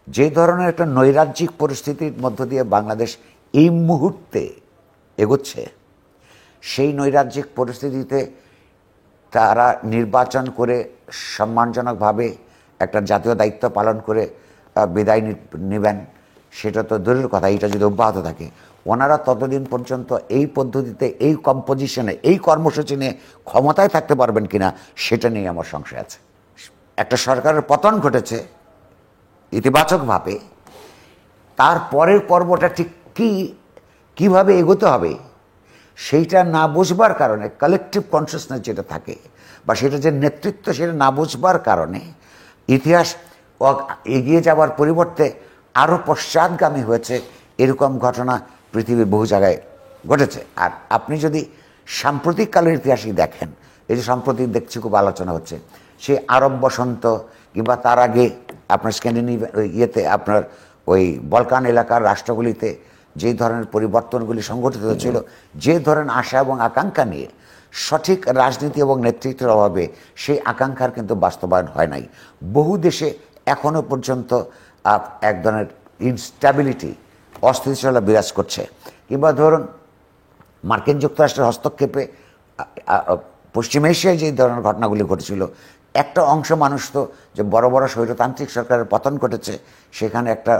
যে ধরনের একটা নৈরাজ্যিক পরিস্থিতির মধ্য দিয়ে বাংলাদেশ এই মুহূর্তে এগোচ্ছে, সেই নৈরাজ্যিক পরিস্থিতিতে তারা নির্বাচন করে সম্মানজনকভাবে একটা জাতীয় দায়িত্ব পালন করে বিদায় নেবেন, সেটা তো দূরের কথা। এটা যদি অব্যাহত থাকে, ওনারা ততদিন পর্যন্ত এই পদ্ধতিতে, এই কম্পোজিশনে, এই কর্মসূচি নিয়ে ক্ষমতায় থাকতে পারবেন কিনা সেটা নিয়ে আমার সংশয় আছে। একটা সরকারের পতন ঘটেছে ইতিবাচকভাবে, তারপরের পর্বটা ঠিক কীভাবে এগোতে হবে সেইটা না বুঝবার কারণে, কালেকটিভ কনসিয়াসনেস যেটা থাকে বা সেটা যে নেতৃত্ব, সেটা না বুঝবার কারণে ইতিহাস এগিয়ে যাওয়ার পরিবর্তে আরও পশ্চাৎগামী হয়েছে। এরকম ঘটনা পৃথিবীর বহু জায়গায় ঘটেছে। আর আপনি যদি সাম্প্রতিককালের ইতিহাসই দেখেন, এই যে সাম্প্রতিক দেখছি খুব আলোচনা হচ্ছে, সে আরব বসন্ত কিংবা তার আগে আপনার ইয়েতে, আপনার ওই বলকান এলাকার রাষ্ট্রগুলিতে যে ধরনের পরিবর্তনগুলি সংঘটিত হয়েছিল, যে ধরনের আশা এবং আকাঙ্ক্ষা নিয়ে, সঠিক রাজনীতি এবং নেতৃত্বের অভাবে সেই আকাঙ্ক্ষার কিন্তু বাস্তবায়ন হয় নাই। বহু দেশে এখনও পর্যন্ত এক ধরনের ইনস্ট্যাবিলিটি, অস্থিতিশীলতা বিরাজ করছে। কিংবা ধরুন মার্কিন যুক্তরাষ্ট্রের হস্তক্ষেপে পশ্চিম এশিয়ায় যে ধরনের ঘটনাগুলি ঘটেছিল, একটা অংশ মানুষ তো যে বড় বড় স্বৈরতান্ত্রিক সরকারের পতন ঘটেছে, সেখানে একটা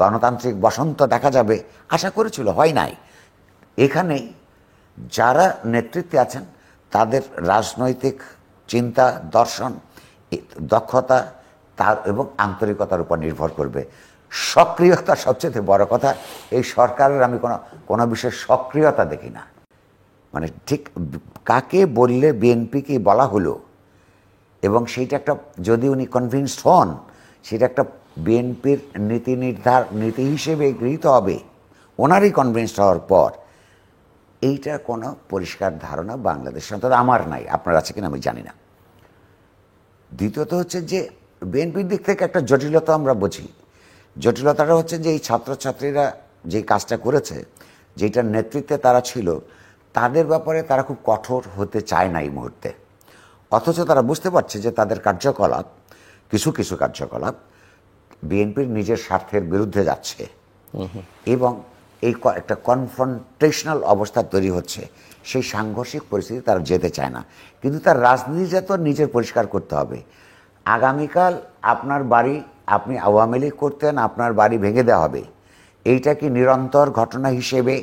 গণতান্ত্রিক বসন্ত দেখা যাবে আশা করেছিল, হয় নাই। এখানেই যারা নেতৃত্বে আছেন তাদের রাজনৈতিক চিন্তা, দর্শন, দক্ষতা তার এবং আন্তরিকতার উপর নির্ভর করবে। সক্রিয়তা সবচেয়ে বড় কথা। এই সরকারের আমি কোনো বিষয়ে সক্রিয়তা দেখি না। মানে ঠিক কাকে বললে বিএনপিকে বলা হলো এবং সেইটা একটা, যদি উনি কনভিন্সড হন, সেটা একটা বিএনপির নীতি হিসেবে গৃহীত হবে ওনারই কনভিন্সড হওয়ার পর, এইটা কোনো পরিষ্কার ধারণা বাংলাদেশ অন্তত আমার নাই। আপনার আছে কিনা আমি জানি না। দ্বিতীয়ত হচ্ছে যে বিএনপির দিক থেকে একটা জটিলতা আমরা বুঝি। জটিলতাটা হচ্ছে যে এই ছাত্রছাত্রীরা যে কাজটা করেছে, যেটার নেতৃত্বে তারা ছিল, তাদের ব্যাপারে তারা খুব কঠোর হতে চায় না এই মুহূর্তে। অথচ তারা বুঝতে পারছে যে তাদের কার্যকলাপ, কিছু কিছু কার্যকলাপ বিএনপির নিজের স্বার্থের বিরুদ্ধে যাচ্ছে এবং এই একটা কনফ্রন্টেশনাল অবস্থা তৈরি হচ্ছে। সেই সাংঘর্ষিক পরিস্থিতি তারা যেতে চায় না। কিন্তু তার রাজনীতিটা তো নিজের পরিষ্কার করতে হবে। আগামীকাল আপনার বাড়ি, আপনি আওয়ামী লীগ করতেন, আপনার বাড়ি ভেঙে দেওয়া হবে, এইটা কি নিরন্তর ঘটনা হিসেবে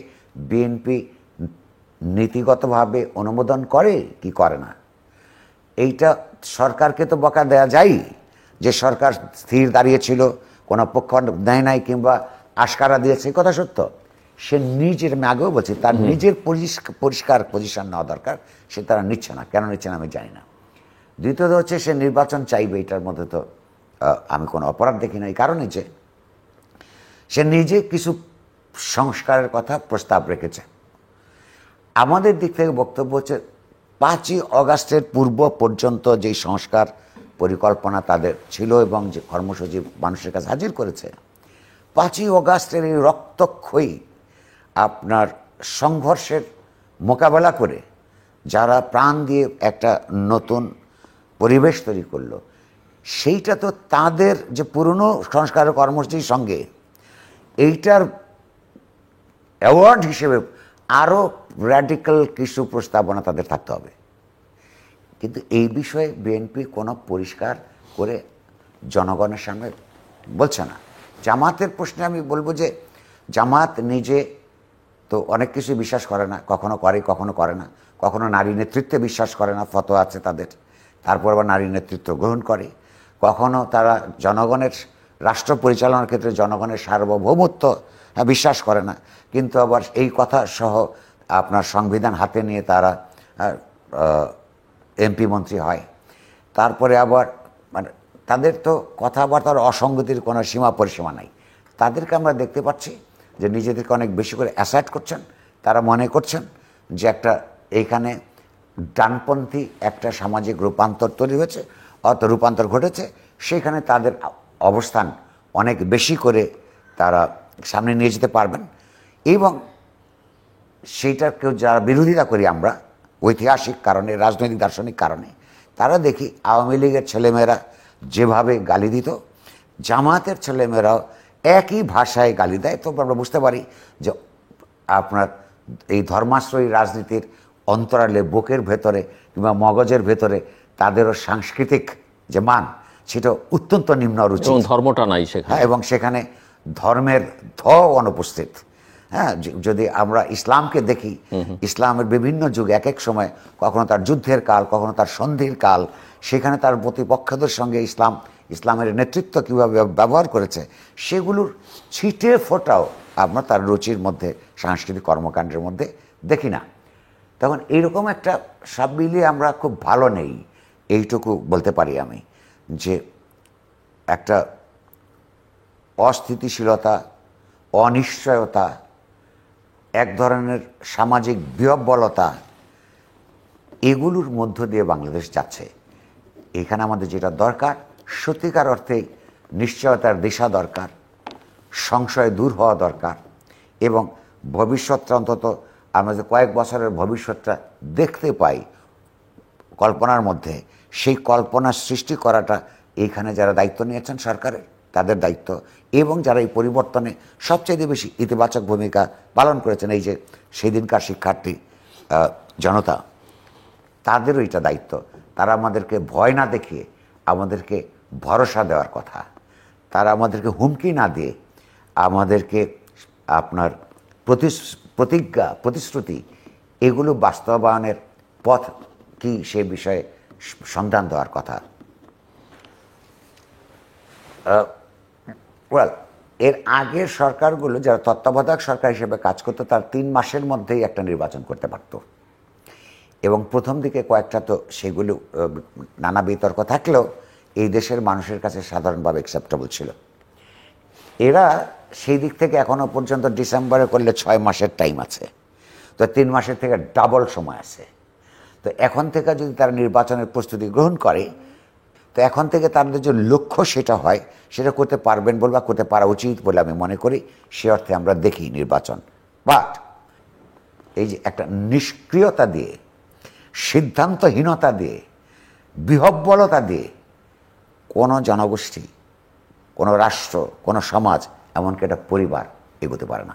বিএনপি নীতিগতভাবে অনুমোদন করে কি করে না? এইটা সরকারকে তো বকা দেওয়া যায় যে সরকার স্থির দাঁড়িয়েছিল, কোনো পক্ষ নেয় নাই কিংবা আশকারা দিয়েছে, কথা সত্য। সে নিজের, আমি আগেও বলছি, তার নিজের পরিষ্কার পজিশন নেওয়া দরকার, সে তারা নিচ্ছে না। কেন নিচ্ছে না আমি জানি না। দ্বিতীয়ত হচ্ছে সে নির্বাচন চাইবে, এটার মধ্যে তো আমি কোনো অপরাধ দেখি না। এই কারণে যে সে নিজে কিছু সংস্কারের কথা প্রস্তাব রেখেছে। আমাদের দিক থেকে বক্তব্য হচ্ছে 5ই অগাস্টের পূর্ব পর্যন্ত যেই সংস্কার পরিকল্পনা তাদের ছিল এবং যে কর্মসূচি মানুষের কাছে হাজির করেছে, 5ই অগাস্টের এই রক্তক্ষয়ী আপনার সংঘর্ষের মোকাবেলা করে যারা প্রাণ দিয়ে একটা নতুন পরিবেশ তৈরি করলো, সেইটা তো তাদের যে পুরনো সংস্কারের কর্মসূচির সঙ্গে এইটার অ্যাওয়ার্ড হিসেবে আরও র্যাডিক্যাল কিছু প্রস্তাবনা তাদের থাকতে হবে। কিন্তু এই বিষয়ে বিএনপি কোনো পরিষ্কার করে জনগণের সামনে বলছে না। জামাতের প্রশ্নে আমি বলবো যে জামাত নিজে তো অনেক কিছু বিশ্বাস করে না, কখনো করে কখনো করে না। কখনো নারী নেতৃত্বে বিশ্বাস করে না, ফতোয়া আছে তাদের, তারপর আবার নারী নেতৃত্ব গ্রহণ করে। কখনো তারা জনগণের রাষ্ট্র পরিচালনার ক্ষেত্রে জনগণের সার্বভৌমত্ব বিশ্বাস করে না, কিন্তু আবার এই কথা সহ আপনার সংবিধান হাতে নিয়ে তারা এমপি মন্ত্রী হয়। তারপরে আবার মানে তাদের তো কথাবার্তার অসঙ্গতির কোনো সীমা পরিসীমা নাই। তাদেরকে আমরা দেখতে পাচ্ছি যে নিজেদেরকে অনেক বেশি করে অ্যাসার্ট করছেন। তারা মনে করছেন যে একটা এইখানে ডানপন্থী একটা সামাজিক রূপান্তর তৈরি হয়েছে, রূপান্তর ঘটেছে, সেখানে তাদের অবস্থান অনেক বেশি করে তারা সামনে নিয়ে যেতে পারবেন। এবং সেইটাকেও যারা বিরোধিতা করি আমরা ঐতিহাসিক কারণে, রাজনৈতিক দার্শনিক কারণে, তারা দেখি আওয়ামী লীগের ছেলেমেয়েরা যেভাবে গালি দিত, জামায়াতের ছেলেমেয়েরাও একই ভাষায় গালি দেয়, তো আমরা বুঝতে পারি যে আপনার এই ধর্মাশ্রয়ী রাজনীতির অন্তরালে, বুকের ভেতরে কিংবা মগজের ভেতরে তাদেরও সাংস্কৃতিক যে মান সেটা অত্যন্ত নিম্ন রুচি, ধর্মটা নাই সেখানে। হ্যাঁ, এবং সেখানে ধর্মের অনুপস্থিত। হ্যাঁ, যদি আমরা ইসলামকে দেখি, ইসলামের বিভিন্ন যুগ এক এক সময়, কখনো তার যুদ্ধের কাল, কখনো তার সন্ধির কাল, সেখানে তার প্রতিপক্ষদের সঙ্গে ইসলামের নেতৃত্ব কীভাবে ব্যবহার করেছে সেগুলোর ছিটে ফোটাও আমরা তার রুচির মধ্যে, সাংস্কৃতিক কর্মকাণ্ডের মধ্যে দেখি না। তখন এইরকম একটা সব মিলিয়ে আমরা খুব ভালো নেই, এইটুকু বলতে পারি আমি, যে একটা অস্থিতিশীলতা, অনিশ্চয়তা, এক ধরনের সামাজিক বিহ্বলতা, এগুলোর মধ্য দিয়ে বাংলাদেশ যাচ্ছে। এখানে আমাদের যেটা দরকার, সত্যিকার অর্থে নিশ্চয়তার দিশা দরকার, সংশয় দূর হওয়া দরকার, এবং ভবিষ্যৎটা অন্তত আমরা যে কয়েক বছরের ভবিষ্যৎটা দেখতে পাই কল্পনার মধ্যে, সেই কল্পনা সৃষ্টি করাটা এইখানে যারা দায়িত্ব নিয়েছেন সরকারের, তাদের দায়িত্ব, এবং যারা এই পরিবর্তনে সবচেয়ে বেশি ইতিবাচক ভূমিকা পালন করেছেন, এই যে সেদিনকার শিক্ষার্থী জনতা, তাদেরও এটা দায়িত্ব। তারা আমাদেরকে ভয় না দেখিয়ে আমাদেরকে ভরসা দেওয়ার কথা, তারা আমাদেরকে হুমকি না দিয়ে আমাদেরকে আপনার প্রতিজ্ঞা, প্রতিশ্রুতি, এগুলো বাস্তবায়নের পথ কি সে বিষয়ে সন্ধান দেওয়ার কথা। এর আগের সরকারগুলো যারা তত্ত্বাবধায়ক সরকার হিসেবে কাজ করতো, তার 3 মাসের মধ্যেই একটা নির্বাচন করতে পারত, এবং প্রথম দিকে কয়েকটা তো সেগুলো নানা বিতর্ক থাকলেও এই দেশের মানুষের কাছে সাধারণভাবে অ্যাকসেপ্টেবল ছিল। এরা সেই দিক থেকে এখনো পর্যন্ত ডিসেম্বরে করলে 6 মাসের টাইম আছে, তো 3 মাসের থেকে ডাবল সময় আছে। তো এখন থেকে যদি তারা নির্বাচনের প্রস্তুতি গ্রহণ করে, তো এখন থেকে তাদের যে লক্ষ্য সেটা হয়, সেটা করতে পারবেন বলে বা করতে পারা উচিত বলে আমি মনে করি। সে অর্থে আমরা দেখি নির্বাচন। বাট এই যে একটা নিষ্ক্রিয়তা দিয়ে, সিদ্ধান্তহীনতা দিয়ে, বিহ্বলতা দিয়ে কোনো জনগোষ্ঠী, কোনো রাষ্ট্র, কোনো সমাজ, এমনকি একটা পরিবার এগোতে পারে না।